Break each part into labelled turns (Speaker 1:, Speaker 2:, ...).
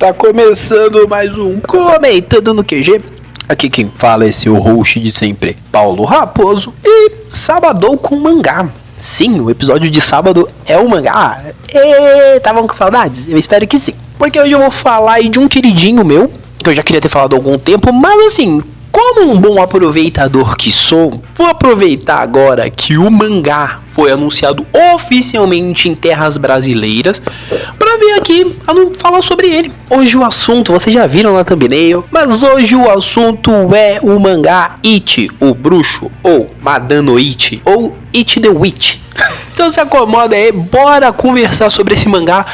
Speaker 1: Está começando mais um Comentando no QG. Aqui quem fala é seu host de sempre, Paulo Raposo. E sabadou com mangá. Sim, o episódio de sábado é o mangá. Estavam com saudades? Eu espero que sim. Porque hoje eu vou falar aí de um queridinho meu, que eu já queria ter falado há algum tempo, mas assim, como um bom aproveitador que sou, vou aproveitar agora que o mangá foi anunciado oficialmente em terras brasileiras para vir aqui falar sobre ele. Hoje o assunto, vocês já viram na thumbnail, mas hoje o assunto é o mangá It, o Bruxo, ou Madano It, ou It the Witch. Então se acomoda aí, bora conversar sobre esse mangá,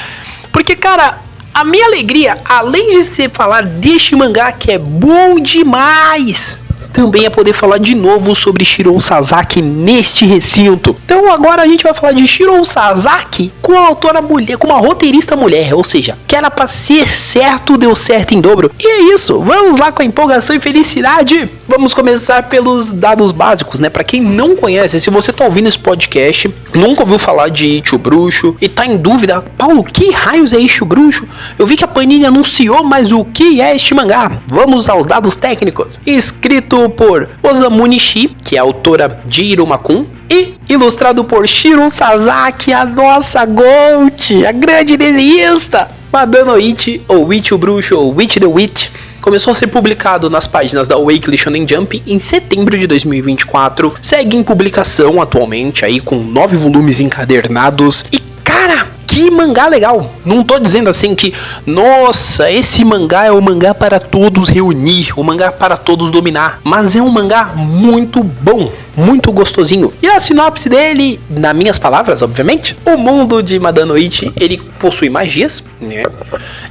Speaker 1: porque cara, a minha alegria, além de ser falar deste mangá que é bom demais, também é poder falar de novo sobre Shirou Sasaki neste recinto. Então agora a gente vai falar de Shirou Sasaki com a autora mulher, com uma roteirista mulher, ou seja, que era pra ser certo, deu certo em dobro. E é isso, vamos lá com a empolgação e felicidade. Vamos começar pelos dados básicos, né? Pra quem não conhece, se você tá ouvindo esse podcast, nunca ouviu falar de It, o Bruxo, e tá em dúvida, Paulo, que raios é It, o Bruxo? Eu vi que a Panini anunciou, mas o que é este mangá? Vamos aos dados técnicos. Escrito por Osamu Nishi, que é a autora de Irumakun, e ilustrado por Shirou Sasaki, a nossa Gold, a grande desenhista. Madano It, ou It, o Bruxo, ou It the Witch, começou a ser publicado nas páginas da Weekly Shonen Jump em setembro de 2024, segue em publicação atualmente aí com 9 volumes encadernados e cara, que mangá legal! Não tô dizendo assim que, nossa, esse mangá é o mangá para todos reunir, o mangá para todos dominar, mas é um mangá muito bom, muito gostosinho. E a sinopse dele, nas minhas palavras, obviamente, o mundo de Madano It, ele possui magias, né?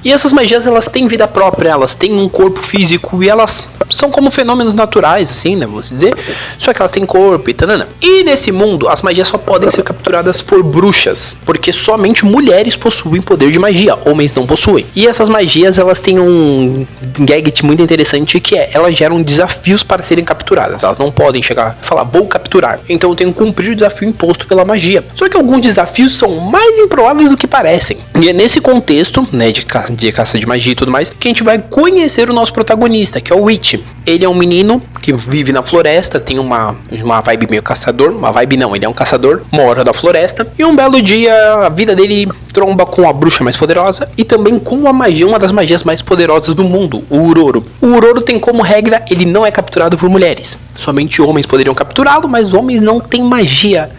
Speaker 1: E essas magias, elas têm vida própria, elas têm um corpo físico e elas são como fenômenos naturais, assim, né, vamos dizer. Só que elas têm corpo e tanana. E nesse mundo, as magias só podem ser capturadas por bruxas, porque somente mulheres possuem poder de magia, homens não possuem. E essas magias, elas têm um gadget muito interessante, que é, elas geram desafios para serem capturadas. Elas não podem chegar e falar, vou capturar, então eu tenho que cumprir o desafio imposto pela magia. Só que alguns desafios são mais improváveis do que parecem. E é nesse contexto, né, de caça de magia e tudo mais, que a gente vai conhecer o nosso protagonista, que é o Witch. Ele é um menino que vive na floresta, tem uma vibe meio caçador, uma vibe não, ele é um caçador, mora na floresta, e um belo dia a vida dele tromba com a bruxa mais poderosa e também com a magia, uma das magias mais poderosas do mundo, o Uroro. O Uroro tem como regra, ele não é capturado por mulheres, somente homens poderiam capturá-lo, mas homens não têm magia.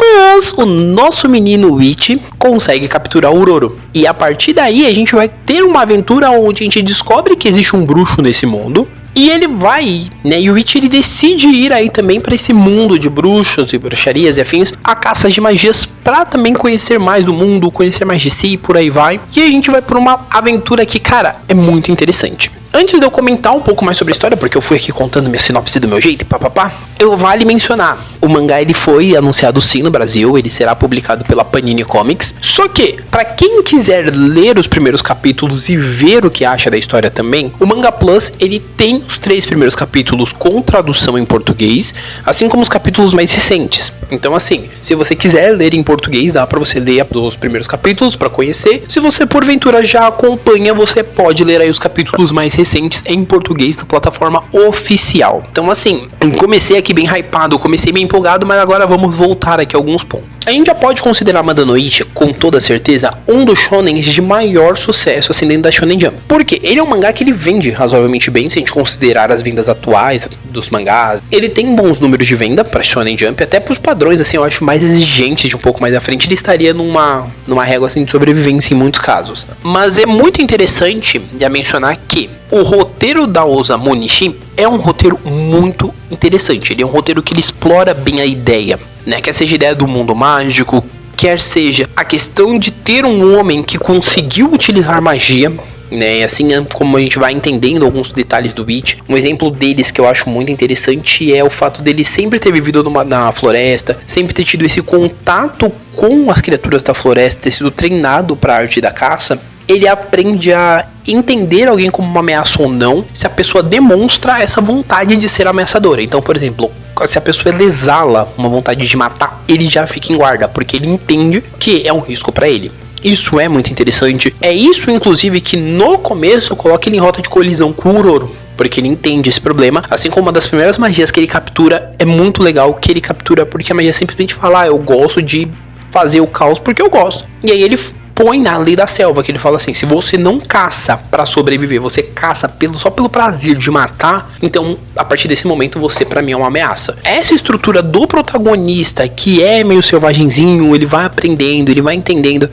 Speaker 1: Mas o nosso menino Witch consegue capturar o Uroro. E a partir daí a gente vai ter uma aventura onde a gente descobre que existe um bruxo nesse mundo. E ele vai, né, e o Witch ele decide ir aí também para esse mundo de bruxos e bruxarias e afins, a caça de magias, para também conhecer mais do mundo, conhecer mais de si e por aí vai. E a gente vai por uma aventura que, cara, é muito interessante. Antes de eu comentar um pouco mais sobre a história, porque eu fui aqui contando minha sinopse do meu jeito e papapá, eu vale mencionar, o mangá ele foi anunciado sim no Brasil, ele será publicado pela Panini Comics, só que, para quem quiser ler os primeiros capítulos e ver o que acha da história também, o Manga Plus, ele tem os 3 primeiros capítulos com tradução em português, assim como os capítulos mais recentes. Então assim, se você quiser ler em português, dá pra você ler os primeiros capítulos pra conhecer. Se você porventura já acompanha, você pode ler aí os capítulos mais recentes em português na plataforma oficial. Então assim, comecei aqui bem hypado, comecei bem empolgado, mas agora vamos voltar aqui a alguns pontos. A gente já pode considerar Madano It, com toda certeza, um dos shonens de maior sucesso assim dentro da Shonen Jump. Porque ele é um mangá que ele vende razoavelmente bem, se a gente considerar as vendas atuais dos mangás. Ele tem bons números de venda pra Shonen Jump, até pros padrões, assim, eu acho mais exigentes de um pouco mais à frente. Ele estaria numa régua assim de sobrevivência em muitos casos. Mas é muito interessante de mencionar que o roteiro da Osamu Nishi é um roteiro muito interessante. Ele é um roteiro que ele explora bem a ideia, né? Quer seja a ideia do mundo mágico, quer seja a questão de ter um homem que conseguiu utilizar magia, né? E assim como a gente vai entendendo alguns detalhes do Witch, um exemplo deles que eu acho muito interessante é o fato dele sempre ter vivido na floresta, sempre ter tido esse contato com as criaturas da floresta, ter sido treinado para a arte da caça. Ele aprende a entender alguém como uma ameaça ou não, se a pessoa demonstra essa vontade de ser ameaçadora. Então, por exemplo, se a pessoa exala uma vontade de matar, ele já fica em guarda, porque ele entende que é um risco para ele. Isso é muito interessante. É isso, inclusive, que no começo coloca ele em rota de colisão com o Ororo, porque ele entende esse problema, assim como uma das primeiras magias que ele captura é muito legal, que ele captura porque a magia simplesmente fala, eu gosto de fazer o caos porque eu gosto. E aí ele põe na lei da selva, que ele fala assim, se você não caça pra sobreviver, você caça só pelo prazer de matar, então a partir desse momento você pra mim é uma ameaça. Essa estrutura do protagonista, que é meio selvagenzinho, ele vai aprendendo, ele vai entendendo,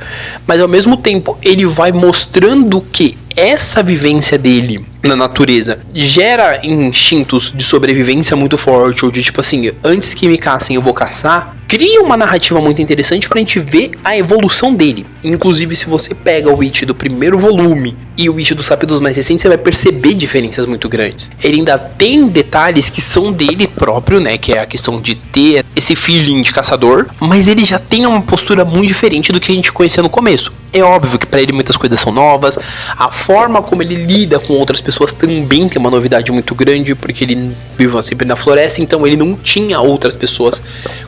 Speaker 1: mas ao mesmo tempo ele vai mostrando que essa vivência dele na natureza gera instintos de sobrevivência muito forte, ou de tipo assim, antes que me caçem eu vou caçar, cria uma narrativa muito interessante pra gente ver a evolução dele. Inclusive, se você pega o It do primeiro volume e o It dos capítulos mais recentes, você vai perceber diferenças muito grandes. Ele ainda tem detalhes que são dele próprio, né, que é a questão de ter esse feeling de caçador, mas ele já tem uma postura muito diferente do que a gente conhecia no começo. É óbvio que pra ele muitas coisas são novas, a forma como ele lida com outras pessoas também tem uma novidade muito grande, porque ele vive sempre na floresta, então ele não tinha outras pessoas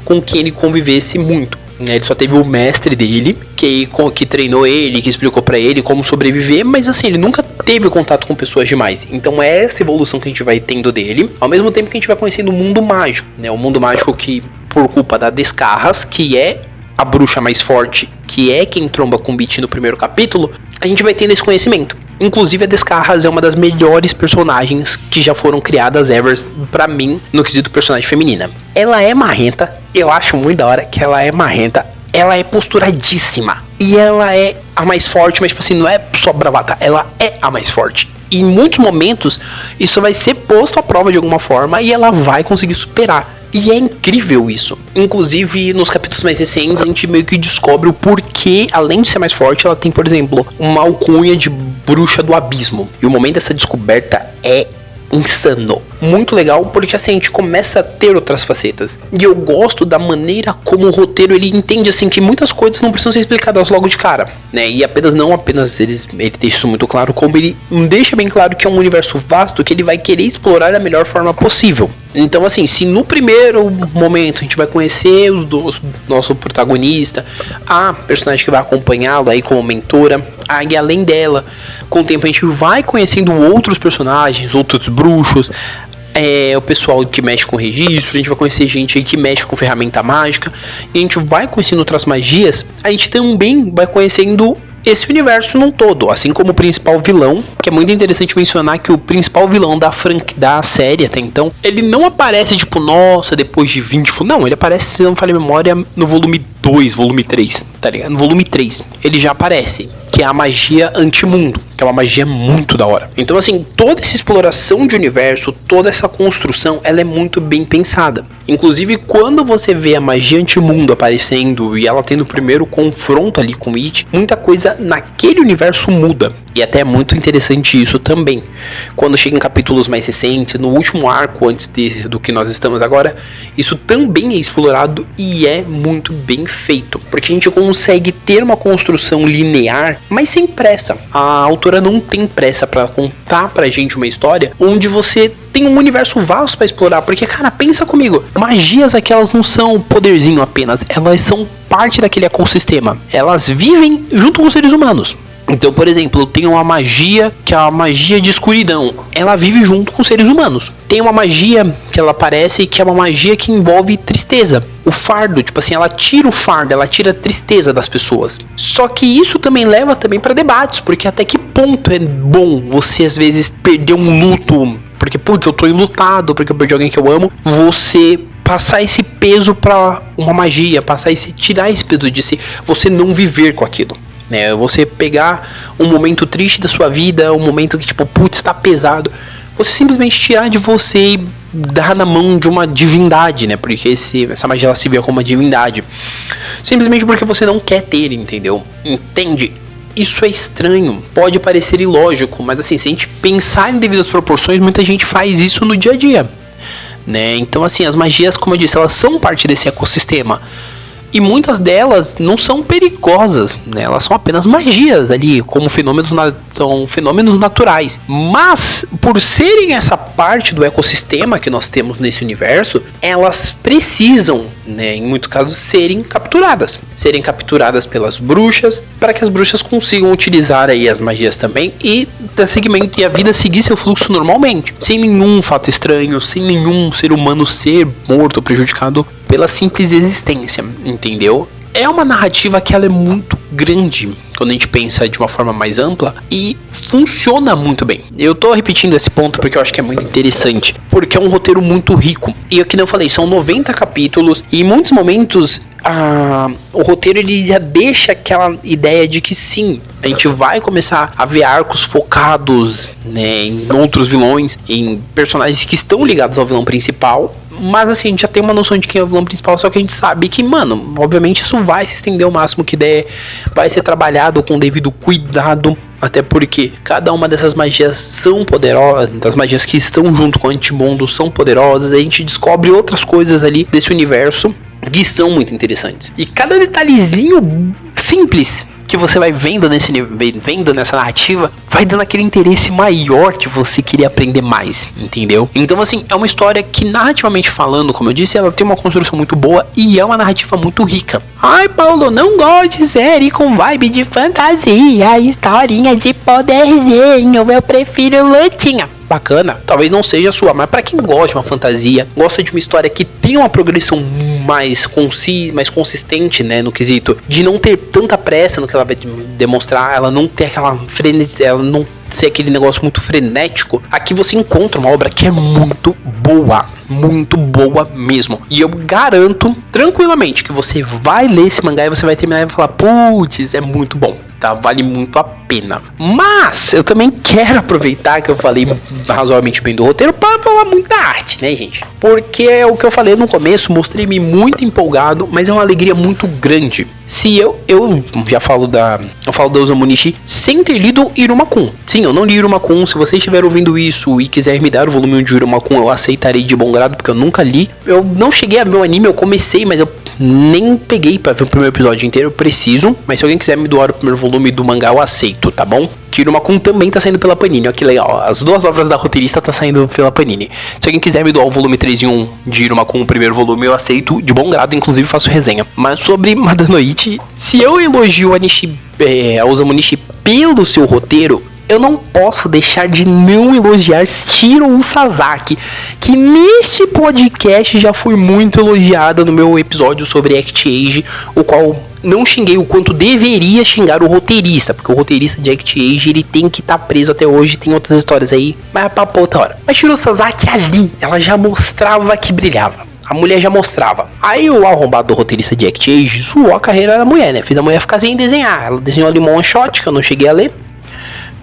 Speaker 1: com quem ele convivesse muito. Ele só teve o mestre dele, que treinou ele, que explicou pra ele como sobreviver, mas assim, ele nunca teve contato com pessoas demais. Então é essa evolução que a gente vai tendo dele, ao mesmo tempo que a gente vai conhecendo o mundo mágico, né? O mundo mágico que, por culpa da Descarras, que é a bruxa mais forte, que é quem tromba com o Beat no primeiro capítulo, a gente vai tendo esse conhecimento. Inclusive a Descarras é uma das melhores personagens que já foram criadas ever pra mim no quesito personagem feminina. Ela é marrenta, eu acho muito da hora que ela é marrenta, ela é posturadíssima e ela é a mais forte, mas tipo assim, não é só bravata, ela é a mais forte. E em muitos momentos isso vai ser posto à prova de alguma forma e ela vai conseguir superar. E é incrível isso. Inclusive, nos capítulos mais recentes, a gente meio que descobre o porquê, além de ser mais forte, ela tem, por exemplo, uma alcunha de bruxa do abismo. E o momento dessa descoberta é insano. Muito legal, porque assim, a gente começa a ter outras facetas. E eu gosto da maneira como o roteiro, ele entende assim, que muitas coisas não precisam ser explicadas logo de cara, né? E não apenas ele deixa isso muito claro, como ele deixa bem claro que é um universo vasto que ele vai querer explorar da melhor forma possível. Então assim, se no primeiro momento a gente vai conhecer nosso protagonista, a personagem que vai acompanhá-lo aí como mentora, e além dela, com o tempo a gente vai conhecendo outros personagens, outros bruxos, o pessoal que mexe com registro, a gente vai conhecer gente aí que mexe com ferramenta mágica, e a gente vai conhecendo outras magias, a gente também vai conhecendo esse universo num todo, assim como o principal vilão, que é muito interessante mencionar que o principal vilão da série até então, ele não aparece tipo, nossa, depois de 20, não, ele aparece, se não me falha a memória, no volume 2, volume 3, tá ligado? No volume 3, ele já aparece, que é a magia antimundo, que é uma magia muito da hora. Então assim, toda essa exploração de universo, toda essa construção, ela é muito bem pensada. Inclusive, quando você vê a magia antimundo aparecendo e ela tendo o primeiro confronto ali com It, muita coisa naquele universo muda. E até é muito interessante isso também. Quando chega em capítulos mais recentes, no último arco antes do que nós estamos agora, isso também é explorado e é muito bem feito. Porque a gente consegue ter uma construção linear, mas sem pressa. A autora não tem pressa para contar pra gente uma história onde você tem um universo vasto para explorar, porque, cara, pensa comigo, magias aqui, elas não são poderzinho apenas, elas são parte daquele ecossistema, elas vivem junto com os seres humanos. Então, por exemplo, tem uma magia que é a magia de escuridão, ela vive junto com os seres humanos. Tem uma magia que ela aparece que é uma magia que envolve tristeza. O fardo, tipo assim, ela tira o fardo, ela tira a tristeza das pessoas. Só que isso também leva também para debates, porque até que ponto é bom você às vezes perder um luto, porque putz, eu tô enlutado porque eu perdi alguém que eu amo, você passar esse peso pra uma magia, tirar esse peso de si, você não viver com aquilo. Você pegar um momento triste da sua vida, um momento que tipo, putz, tá pesado, você simplesmente tirar de você e dar na mão de uma divindade, né? Porque essa magia ela se vê como uma divindade, simplesmente porque você não quer ter, entendeu? Entende? Isso é estranho, pode parecer ilógico, mas assim, se a gente pensar em devidas proporções, muita gente faz isso no dia a dia, né? Então assim, as magias, como eu disse, elas são parte desse ecossistema. E muitas delas não são perigosas, né? Elas são apenas magias ali, como são fenômenos naturais. Mas, por serem essa parte do ecossistema que nós temos nesse universo, elas precisam, né, em muitos casos, serem capturadas pelas bruxas, para que as bruxas consigam utilizar aí as magias também e a vida seguir seu fluxo normalmente, sem nenhum fato estranho, sem nenhum ser humano ser morto ou prejudicado pela simples existência, entendeu? É uma narrativa que ela é muito grande quando a gente pensa de uma forma mais ampla e funciona muito bem. Eu tô repetindo esse ponto porque eu acho que é muito interessante, porque é um roteiro muito rico. E aqui não falei, são 90 capítulos e em muitos momentos o roteiro ele já deixa aquela ideia de que sim, a gente vai começar a ver arcos focados, né, em outros vilões, em personagens que estão ligados ao vilão principal. Mas assim, a gente já tem uma noção de quem é o vilão principal, só que a gente sabe que, mano, obviamente isso vai se estender ao máximo que der, vai ser trabalhado com devido cuidado, até porque cada uma dessas magias são poderosas, das magias que estão junto com o Antimundo são poderosas, a gente descobre outras coisas ali desse universo que são muito interessantes. E cada detalhezinho simples que você vai vendo nessa narrativa, vai dando aquele interesse maior que você queria aprender mais, entendeu? Então assim, é uma história que narrativamente falando, como eu disse, ela tem uma construção muito boa e é uma narrativa muito rica. Ai, Paulo, não gosto de série com vibe de fantasia, historinha de poderzinho, eu prefiro lutinha. Bacana, talvez não seja a sua, mas para quem gosta de uma fantasia, gosta de uma história que tem uma progressão mais consistente, né, no quesito de não ter tanta pressa no que ela vai demonstrar, ela não ter aquela frenesi, ela não ser aquele negócio muito frenético, aqui você encontra uma obra que é muito boa mesmo. E eu garanto tranquilamente que você vai ler esse mangá e você vai terminar e vai falar, putz, é muito bom, tá? Vale muito a pena. Mas eu também quero aproveitar que eu falei razoavelmente bem do roteiro para falar muito da arte, né, gente? Porque é o que eu falei no começo, mostrei-me muito empolgado, mas é uma alegria muito grande. Se eu já falo da Uzumanishi sem ter lido Iruma-kun. Sim, eu não li Iruma-kun. Se você estiver ouvindo isso e quiser me dar o volume de Iruma-kun, eu aceitarei de bom grado, porque eu nunca li. Eu não cheguei a ver o anime, eu comecei, mas eu nem peguei pra ver o primeiro episódio inteiro. Eu preciso, mas se alguém quiser me doar o primeiro volume do mangá, eu aceito, tá bom? Que Iruma-kun também tá saindo pela Panini, olha que legal. As duas obras da roteirista tá saindo pela Panini. Se alguém quiser me doar o volume 3 em 1 de Iruma-kun, o primeiro volume, eu aceito de bom grado, inclusive faço resenha. Mas sobre Madanoichi, se eu elogio a Uzumanishi pelo seu roteiro, eu não posso deixar de não elogiar Shiro Sasaki, que neste podcast já foi muito elogiada no meu episódio sobre Act Age, o qual não xinguei o quanto deveria xingar o roteirista, porque o roteirista de Act Age ele tem que estar preso até hoje, tem outras histórias aí, mas é pra outra hora. Mas Shiro Sasaki ali, ela já mostrava que brilhava. A mulher já mostrava. Aí o arrombado do roteirista de Act Age zoou a carreira da mulher, né? Fez a mulher ficar sem desenhar. Ela desenhou ali um one shot, que eu não cheguei a ler.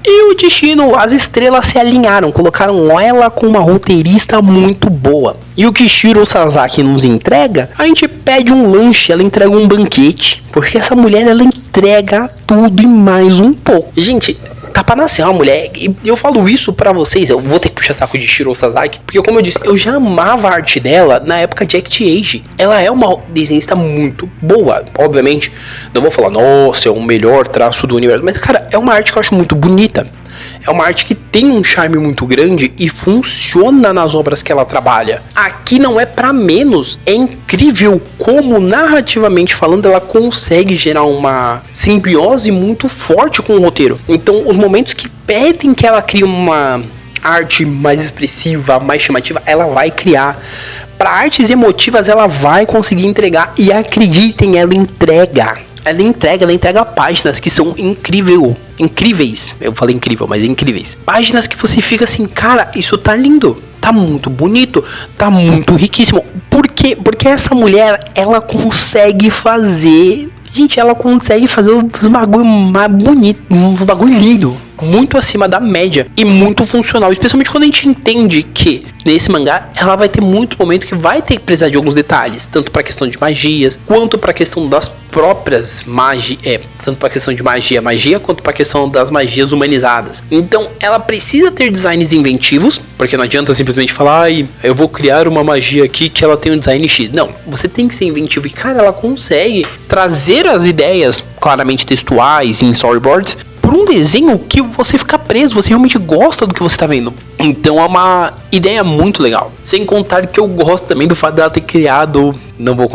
Speaker 1: E o destino, as estrelas se alinharam, colocaram ela com uma roteirista muito boa. E o que Shiro Sasaki nos entrega, a gente pede um lanche, ela entrega um banquete. Porque essa mulher, ela entrega tudo e mais um pouco. E, gente, tá pra nascer uma mulher, e eu falo isso pra vocês, eu vou ter que puxar saco de Shiro Sasaki, porque como eu disse, eu já amava a arte dela na época de Act Age. Ela é uma desenhista muito boa, obviamente, não vou falar, nossa, é o melhor traço do universo, mas cara, é uma arte que eu acho muito bonita. É uma arte que tem um charme muito grande e funciona nas obras que ela trabalha. Aqui não é pra menos, é incrível como narrativamente falando ela consegue gerar uma simbiose muito forte com o roteiro. Então os momentos que pedem que ela crie uma arte mais expressiva, mais chamativa, ela vai criar. Para artes emotivas ela vai conseguir entregar, e acreditem, ela entrega. Ela entrega páginas que são incríveis. Eu falei incrível, mas é incríveis. Páginas que você fica assim, cara, isso tá lindo, tá muito bonito, tá muito riquíssimo. Por quê? Porque essa mulher, ela consegue fazer... Gente, ela consegue fazer os bagulho mais bonito, uns bagulho lindo. muito acima da média e muito funcional, especialmente quando a gente entende que nesse mangá ela vai ter muito momento que vai ter que precisar de alguns detalhes, tanto para questão de magias, quanto para questão das próprias magias, tanto para questão de magia, quanto para questão das magias humanizadas. Então ela precisa ter designs inventivos, porque não adianta simplesmente falar, ai, eu vou criar uma magia aqui que ela tem um design X. Não, você tem que ser inventivo e, cara, ela consegue trazer as ideias claramente textuais em storyboards por um desenho que você fica preso, você realmente gosta do que você tá vendo. Então é uma ideia muito legal. Sem contar que eu gosto também do fato dela ter criado,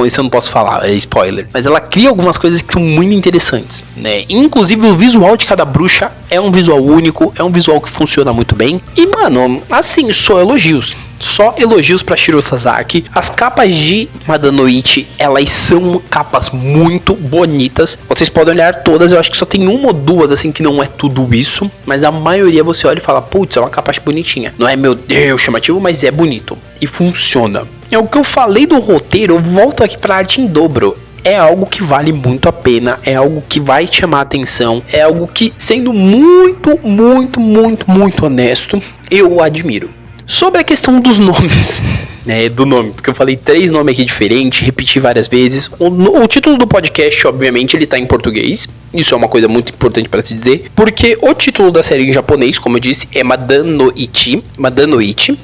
Speaker 1: isso eu não posso falar, é spoiler, mas ela cria algumas coisas que são muito interessantes, né? Inclusive o visual de cada bruxa é um visual único, é um visual que funciona muito bem. E mano, assim, só elogios pra Shiro Sasaki. As capas de Madanoichi, elas são capas muito bonitas. Vocês podem olhar todas, eu acho que só tem uma ou duas assim que não é tudo isso, mas a maioria você olha e fala, putz, é uma capa bonitinha. Não é, meu Deus, chamativo, mas é bonito e funciona. É o que eu falei do roteiro, eu volto aqui pra arte em dobro. É algo que vale muito a pena, é algo que vai te chamar a atenção, é algo que, sendo muito honesto, eu admiro. Sobre a questão dos nomes, do nome, porque eu falei 3 nomes aqui diferentes, repeti várias vezes. O título do podcast, obviamente, ele tá em português. Isso é uma coisa muito importante para se dizer, porque o título da série em japonês, como eu disse, é Madanoichi.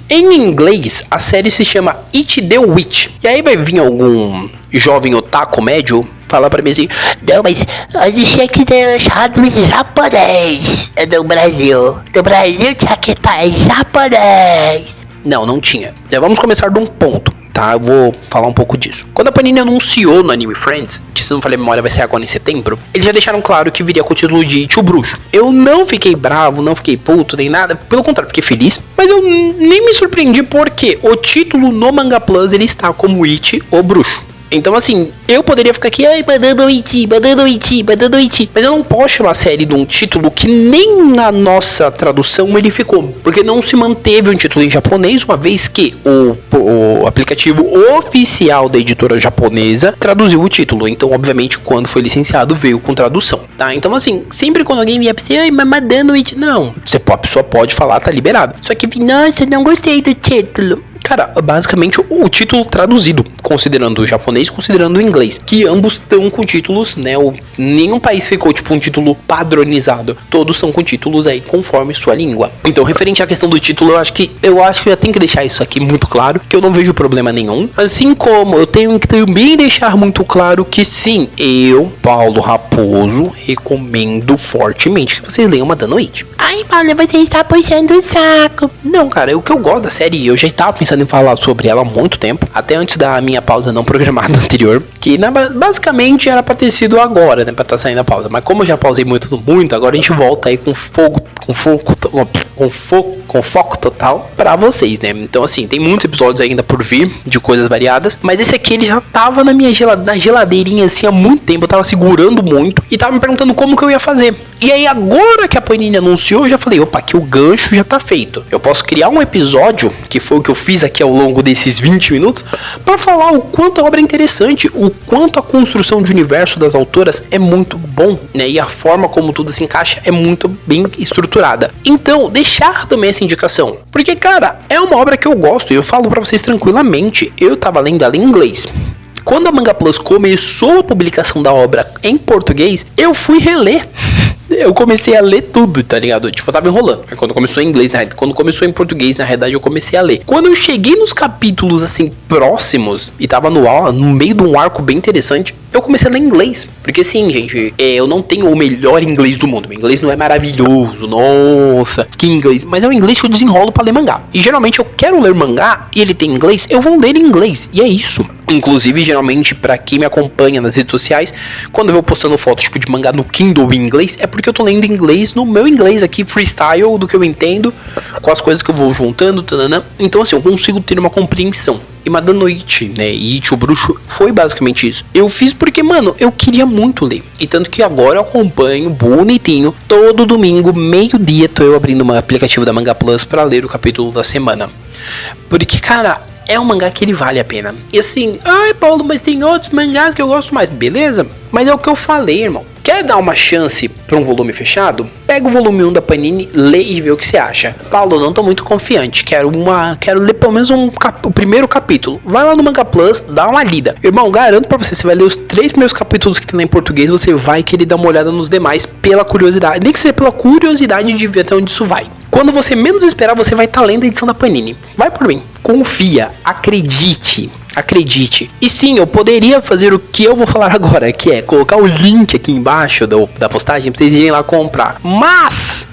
Speaker 1: Em inglês, a série se chama It the Witch. E aí vai vir algum jovem otaku médio falar pra mim assim, não, mas eu tinha que ter achado em japonês no Brasil. No Brasil tinha que estar em japonês. Não tinha. Já vamos começar de um ponto, tá? Eu vou falar um pouco disso. Quando a Panini anunciou no Anime Friends, que se não falei a memória vai ser agora em setembro, eles já deixaram claro que viria com o título de It, o Bruxo. Eu não fiquei bravo, não fiquei puto, nem nada. Pelo contrário, fiquei feliz. Mas eu nem me surpreendi porque o título no Manga Plus, ele está como It, o Bruxo. Então assim, eu poderia ficar aqui, ai, Madanoichi. Mas eu não posso chamar a série de um título que nem na nossa tradução ele ficou. Porque não se manteve um título em japonês, uma vez que o aplicativo oficial da editora japonesa traduziu o título. Então, obviamente, quando foi licenciado, veio com tradução, tá? Então assim, sempre quando alguém vier pra você, ai, Madanoichi, não. A pessoa pode falar, tá liberado. Só que, nossa, não gostei do título. Cara, basicamente o título traduzido, considerando o japonês, considerando o inglês, que ambos estão com títulos, né? Nenhum país ficou tipo um título padronizado. Todos estão com títulos aí conforme sua língua. Então, referente à questão do título, eu acho que eu tenho que deixar isso aqui muito claro, que eu não vejo problema nenhum. Assim como eu tenho que também deixar muito claro que sim, eu, Paulo Raposo, recomendo fortemente que vocês leiam Madanoichi. Ai, Paulo, você está puxando o saco. Não, cara, é o que eu gosto da série, eu já estava pensando em falar sobre ela há muito tempo, até antes da minha pausa não programada anterior, que basicamente era pra ter sido agora, né, pra estar saindo a pausa, mas como eu já pausei muito, agora a gente volta aí com foco total pra vocês, né. Então assim, tem muitos episódios ainda por vir, de coisas variadas, mas esse aqui ele já tava na minha geladeirinha assim há muito tempo, eu tava segurando muito e tava me perguntando como que eu ia fazer. E aí agora que a Panini anunciou, eu já falei, opa, aqui o gancho já tá feito. Eu posso criar um episódio, que foi o que eu fiz aqui ao longo desses 20 minutos, pra falar o quanto a obra é interessante, o quanto a construção de universo das autoras é muito bom, né? E a forma como tudo se encaixa é muito bem estruturada. Então, deixar também essa indicação. Porque, cara, é uma obra que eu gosto e eu falo pra vocês tranquilamente. Eu tava lendo ela em inglês. Quando a Manga Plus começou a publicação da obra em português, eu fui reler. Eu comecei a ler tudo, tá ligado? Tipo, eu tava enrolando. Aí quando começou em inglês, quando começou em português, na realidade, eu comecei a ler. Quando eu cheguei nos capítulos, assim, próximos, e tava no meio de um arco bem interessante, eu comecei a ler em inglês. Porque, assim, gente, eu não tenho o melhor inglês do mundo. Meu inglês não é maravilhoso, nossa, que inglês. Mas é o inglês que eu desenrolo pra ler mangá. E, geralmente, eu quero ler mangá e ele tem inglês, eu vou ler em inglês. E é isso. Inclusive, geralmente, pra quem me acompanha nas redes sociais, quando eu vou postando foto, tipo, de mangá no Kindle em inglês, é porque eu tô lendo inglês no meu inglês aqui, freestyle, do que eu entendo, com as coisas que eu vou juntando, tanana. Então, assim, eu consigo ter uma compreensão. E Madanoichi, né, e It, o Bruxo, foi basicamente isso. Eu fiz porque, mano, eu queria muito ler. E tanto que agora eu acompanho bonitinho, todo domingo, meio-dia, tô eu abrindo um aplicativo da Manga Plus pra ler o capítulo da semana. Porque, cara, é um mangá que ele vale a pena. E assim, ai, Paulo, mas tem outros mangás que eu gosto mais. Beleza? Mas é o que eu falei, irmão. Quer dar uma chance para um volume fechado? Pega o volume 1 da Panini, lê e vê o que você acha. Paulo, não tô muito confiante, quero ler pelo menos o primeiro capítulo. Vai lá no Manga Plus, dá uma lida. Irmão, garanto pra você vai ler os 3 primeiros capítulos que tem lá em português, você vai querer dar uma olhada nos demais pela curiosidade. Nem que seja pela curiosidade de ver até onde isso vai. Quando você menos esperar, você vai estar lendo a edição da Panini. Vai por mim. Confia, acredite. E sim, eu poderia fazer o que eu vou falar agora, que é colocar o link aqui embaixo da postagem pra vocês irem lá comprar. Mas,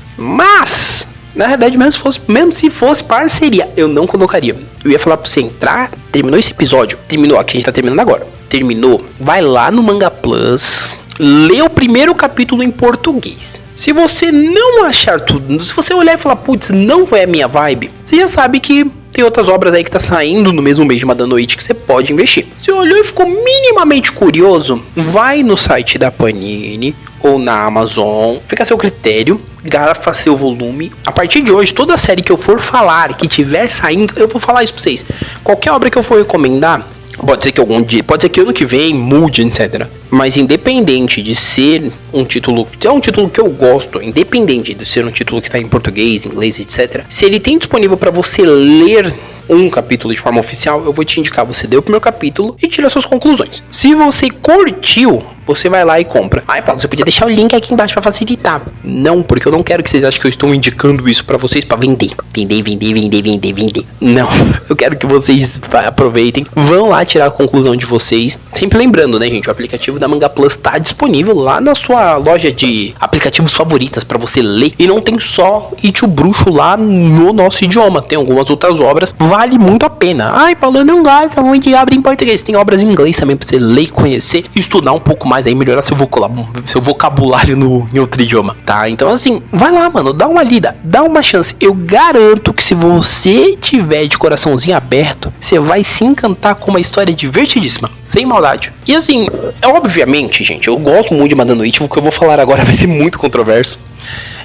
Speaker 1: na verdade, mesmo se fosse parceria, eu não colocaria. Eu ia falar pra você entrar, terminou esse episódio, aqui a gente tá terminando agora. Terminou, vai lá no Manga Plus, lê o primeiro capítulo em português. Se você não achar tudo, se você olhar e falar, putz, não foi a minha vibe, você já sabe que tem outras obras aí que tá saindo no mesmo mês de Madame Noite que você pode investir. Se olhou e ficou minimamente curioso, vai no site da Panini ou na Amazon, fica a seu critério, garfa seu volume. A partir de hoje, toda série que eu for falar, que tiver saindo, eu vou falar isso pra vocês. Qualquer obra que eu for recomendar, pode ser que algum dia, pode ser que ano que vem mude, etc. Mas independente de ser um título que eu gosto, independente de ser um título que está em português, inglês, etc. Se ele tem disponível para você ler um capítulo de forma oficial, eu vou te indicar você ler o primeiro capítulo e tira suas conclusões. Se você curtiu, você vai lá e compra. Ai, Paulo, você podia deixar o link aqui embaixo para facilitar. Não, porque eu não quero que vocês achem que eu estou indicando isso para vocês para vender. Vender. Não, eu quero que vocês aproveitem, vão lá tirar a conclusão de vocês. Sempre lembrando, né, gente, o aplicativo da Manga Plus está disponível lá na sua loja de aplicativos favoritas para você ler. E não tem só It o Bruxo lá no nosso idioma, tem algumas outras obras. Vale muito a pena. Ai, Paulo, eu não gosto muito de obra em português. Tem obras em inglês também pra você ler, conhecer e estudar um pouco mais aí, melhorar seu vocabulário em outro idioma, tá? Então assim, vai lá, mano, dá uma lida, dá uma chance. Eu garanto que se você tiver de coraçãozinho aberto, você vai se encantar com uma história divertidíssima, sem maldade. E assim, obviamente, gente, eu gosto muito de Madame Noite, o que eu vou falar agora vai ser muito controverso.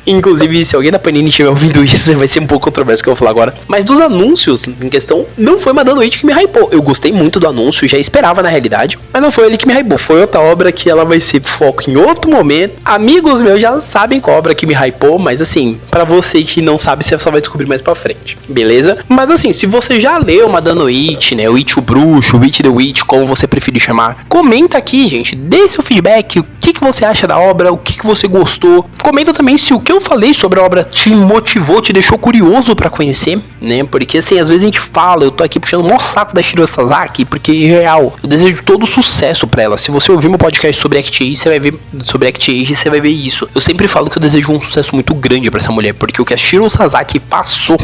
Speaker 1: Inclusive, se alguém da Panini estiver ouvindo isso, vai ser um pouco controverso o que eu vou falar agora. Mas dos anúncios em questão, não foi Madame Noite que me hypou. Eu gostei muito do anúncio, já esperava na realidade, mas não foi ele que me hypou. Foi outra obra que ela vai ser foco em outro momento. Amigos meus já sabem qual obra que me hypou, mas assim, pra você que não sabe, você só vai descobrir mais pra frente, beleza? Mas assim, se você já leu Madame Noite, né, o It o Bruxo, o It the Witch, como você preferir chamar, comenta aqui, gente, dê seu feedback, o que você acha da obra, o que você gostou. Comenta também se o que eu falei sobre a obra te motivou, te deixou curioso pra conhecer, né? Porque assim, às vezes a gente fala, eu tô aqui puxando o maior saco da Shiro Sasaki, porque em real, eu desejo todo sucesso pra ela. Se você ouvir meu podcast sobre Act Age, você vai ver sobre Act Age, você vai ver isso. Eu sempre falo que eu desejo um sucesso muito grande pra essa mulher, porque o que a Shiro Sasaki passou,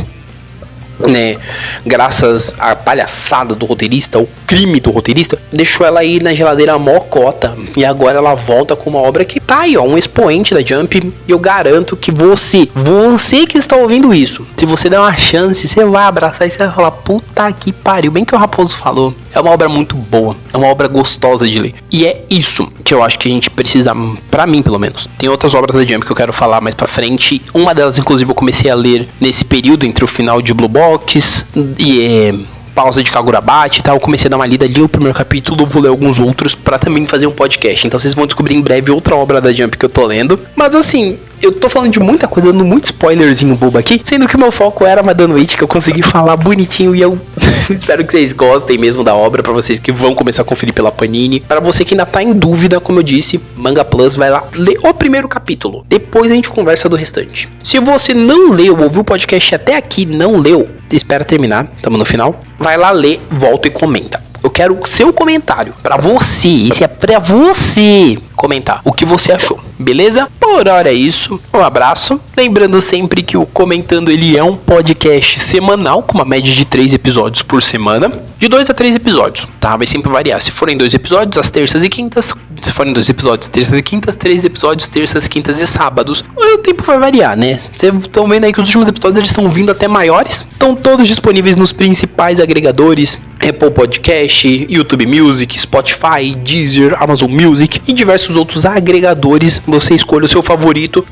Speaker 1: né, graças à palhaçada do roteirista, o crime do roteirista, deixou ela aí na geladeira mocota, e agora ela volta com uma obra que tá aí, ó, um expoente da Jump, e eu garanto que você que está ouvindo isso, se você der uma chance, você vai abraçar e você vai falar, puta que pariu, bem que o Raposo falou, é uma obra muito boa, é uma obra gostosa de ler, e é isso que eu acho que a gente precisa, pra mim pelo menos. Tem outras obras da Jump que eu quero falar mais pra frente, uma delas inclusive eu comecei a ler nesse período entre o final de Blue Box e pausa de Kagurabate e tal. Eu comecei a dar uma lida ali, o primeiro capítulo, vou ler alguns outros pra também fazer um podcast. Então vocês vão descobrir em breve outra obra da Jump que eu tô lendo. Mas assim, eu tô falando de muita coisa, dando muito spoilerzinho bobo aqui, sendo que o meu foco era Madame Noite, que eu consegui falar bonitinho e eu espero que vocês gostem mesmo da obra, pra vocês que vão começar a conferir pela Panini. Pra você que ainda tá em dúvida, como eu disse, Manga Plus, vai lá, lê o primeiro capítulo, depois a gente conversa do restante. Se você não leu, ouviu o podcast até aqui, não leu, espera terminar, tamo no final, vai lá ler, volta e comenta. Eu quero o seu comentário, pra você, isso é pra você comentar o que você achou, beleza? Por hora é isso, um abraço. Lembrando sempre que o Comentando ele é um podcast semanal, com uma média de 3 episódios por semana, de 2 a 3 episódios, tá? Vai sempre variar, se forem 2 episódios, às terças e quintas, se forem 2 episódios, terças e quintas, 3 episódios, terças, quintas e sábados, o tempo vai variar, né? Vocês estão vendo aí que os últimos episódios eles estão vindo até maiores, estão todos disponíveis nos principais agregadores, Apple Podcast, YouTube Music, Spotify, Deezer, Amazon Music e diversos outros agregadores. Você escolhe o seu favorito.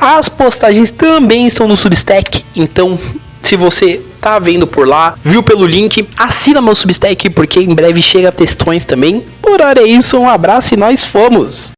Speaker 1: As postagens também estão no Substack, então se você tá vendo por lá, viu pelo link, assina meu Substack porque em breve chega textões também. Por hora é isso, um abraço e nós fomos!